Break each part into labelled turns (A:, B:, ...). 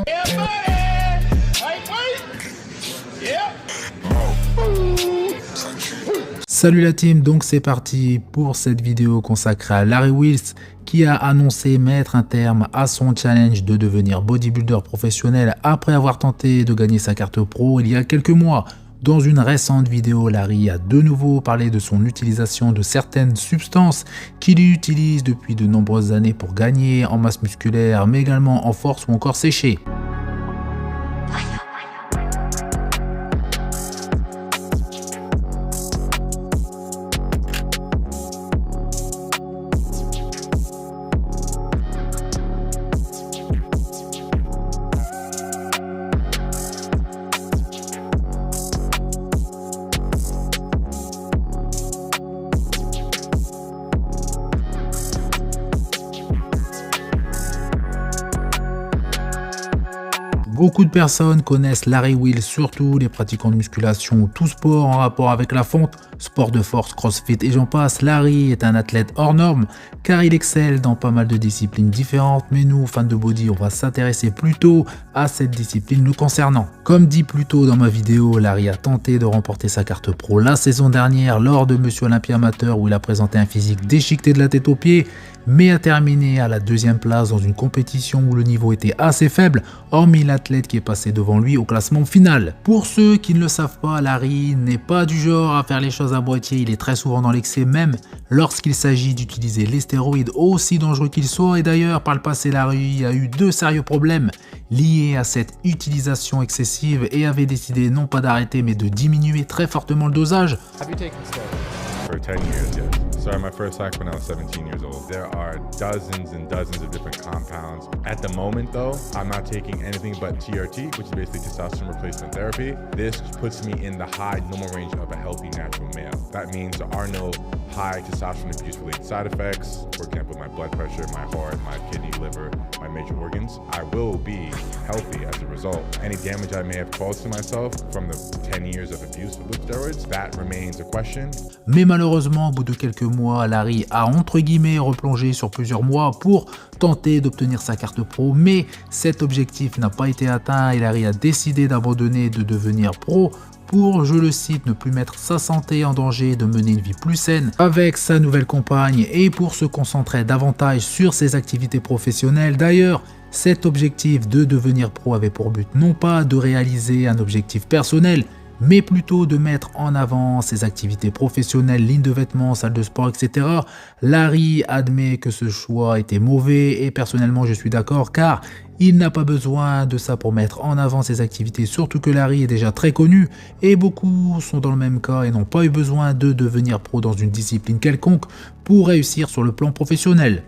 A: Yeah, buddy. Hey, wait. Yeah.
B: Salut la team, donc c'est parti pour cette vidéo consacrée à Larry Wheels qui a annoncé mettre un terme à son challenge de devenir bodybuilder professionnel après avoir tenté de gagner sa carte pro il y a quelques mois. Dans une récente vidéo, Larry a de nouveau parlé de son utilisation de certaines substances qu'il utilise depuis de nombreuses années pour gagner en masse musculaire, mais également en force ou encore sécher. Beaucoup de personnes connaissent Larry Wheels, surtout les pratiquants de musculation ou tout sport en rapport avec la fonte, sport de force, crossfit et j'en passe. Larry est un athlète hors norme car il excelle dans pas mal de disciplines différentes, mais nous, fans de body, on va s'intéresser plutôt à cette discipline le concernant. Comme dit plus tôt dans ma vidéo, Larry a tenté de remporter sa carte pro la saison dernière lors de Monsieur Olympia Amateur où il a présenté un physique déchiqueté de la tête aux pieds, mais a terminé à la deuxième place dans une compétition où le niveau était assez faible, hormis l'athlète qui est passé devant lui au classement final. Pour ceux qui ne le savent pas, Larry n'est pas du genre à faire les choses à moitié, il est très souvent dans l'excès même lorsqu'il s'agit d'utiliser les stéroïdes aussi dangereux qu'ils soient, et d'ailleurs par le passé Larry a eu de sérieux problèmes liés à cette utilisation excessive et avait décidé non pas d'arrêter mais de diminuer très fortement le dosage.
C: For 10 years, yes. Started my first cycle when I was 17 years old. There are dozens and dozens of different compounds. At the moment, though, I'm not taking anything but TRT, which is basically testosterone replacement therapy. This puts me in the high normal range of a healthy natural male. That means there are no high testosterone abuse-related side effects. For example, my blood pressure, my heart, my kidney, liver, my major organs. I will be healthy as a result. Any damage I may have caused to myself from the 10 years of abuse with steroids, that remains a question.
B: Mais malheureusement, au bout de quelques mois, Larry a entre guillemets replongé sur plusieurs mois pour tenter d'obtenir sa carte pro, mais cet objectif n'a pas été atteint et Larry a décidé d'abandonner et de devenir pro pour, je le cite, ne plus mettre sa santé en danger, de mener une vie plus saine avec sa nouvelle compagne et pour se concentrer davantage sur ses activités professionnelles. D'ailleurs, cet objectif de devenir pro avait pour but non pas de réaliser un objectif personnel, mais plutôt de mettre en avant ses activités professionnelles, ligne de vêtements, salle de sport, etc. Larry admet que ce choix était mauvais et personnellement je suis d'accord car il n'a pas besoin de ça pour mettre en avant ses activités, surtout que Larry est déjà très connu et beaucoup sont dans le même cas et n'ont pas eu besoin de devenir pro dans une discipline quelconque pour réussir sur le plan professionnel.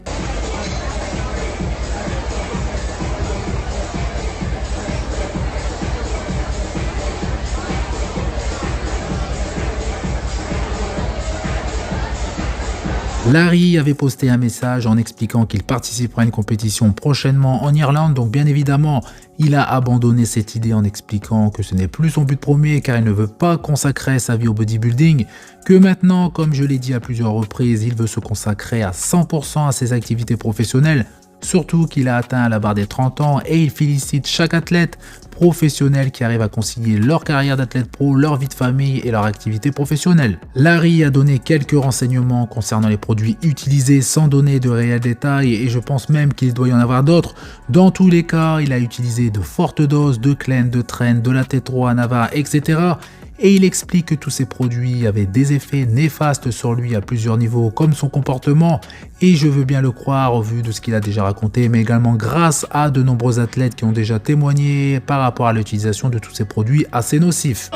B: Larry avait posté un message en expliquant qu'il participera à une compétition prochainement en Irlande, donc bien évidemment, il a abandonné cette idée en expliquant que ce n'est plus son but premier car il ne veut pas consacrer sa vie au bodybuilding, que maintenant, comme je l'ai dit à plusieurs reprises, il veut se consacrer à 100% à ses activités professionnelles, surtout qu'il a atteint la barre des 30 ans et il félicite chaque athlète professionnel qui arrive à concilier leur carrière d'athlète pro, leur vie de famille et leur activité professionnelle. Larry a donné quelques renseignements concernant les produits utilisés sans donner de réels détails et je pense même qu'il doit y en avoir d'autres. Dans tous les cas, il a utilisé de fortes doses de Clen, de Tren, de la T3, Nava, etc. Et il explique que tous ces produits avaient des effets néfastes sur lui à plusieurs niveaux comme son comportement et je veux bien le croire au vu de ce qu'il a déjà raconté mais également grâce à de nombreux athlètes qui ont déjà témoigné par rapport à l'utilisation de tous ces produits assez nocifs.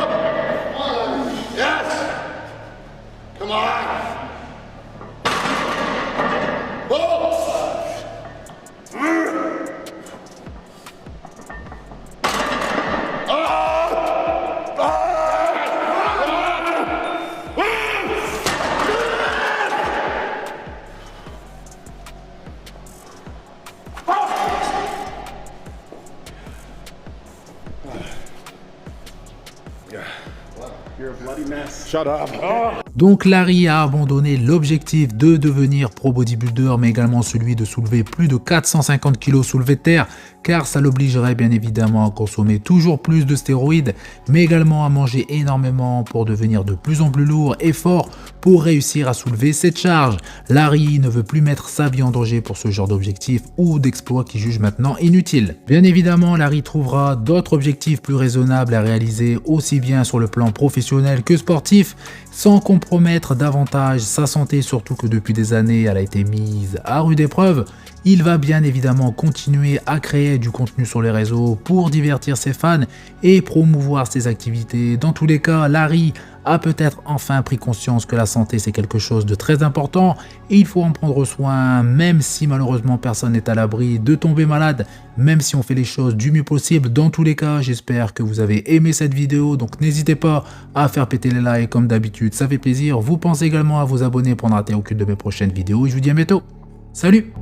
C: You're a bloody mess. Shut up. Oh.
B: Donc Larry a abandonné l'objectif de devenir pro bodybuilder, mais également celui de soulever plus de 450 kg soulevé de terre, car ça l'obligerait bien évidemment à consommer toujours plus de stéroïdes, mais également à manger énormément pour devenir de plus en plus lourd et fort pour réussir à soulever cette charge. Larry ne veut plus mettre sa vie en danger pour ce genre d'objectif ou d'exploit qu'il juge maintenant inutile. Bien évidemment, Larry trouvera d'autres objectifs plus raisonnables à réaliser aussi bien sur le plan professionnel que sportif, sans compromettre davantage sa santé, surtout que depuis des années elle a été mise à rude épreuve. Il va bien évidemment continuer à créer du contenu sur les réseaux pour divertir ses fans et promouvoir ses activités. Dans tous les cas, Larry a peut-être enfin pris conscience que la santé c'est quelque chose de très important et il faut en prendre soin, même si malheureusement personne n'est à l'abri de tomber malade, même si on fait les choses du mieux possible. Dans tous les cas, j'espère que vous avez aimé cette vidéo, donc n'hésitez pas à faire péter les likes comme d'habitude, ça fait plaisir. Vous pensez également à vous abonner pour ne rater aucune de mes prochaines vidéos et je vous dis à bientôt. Salut!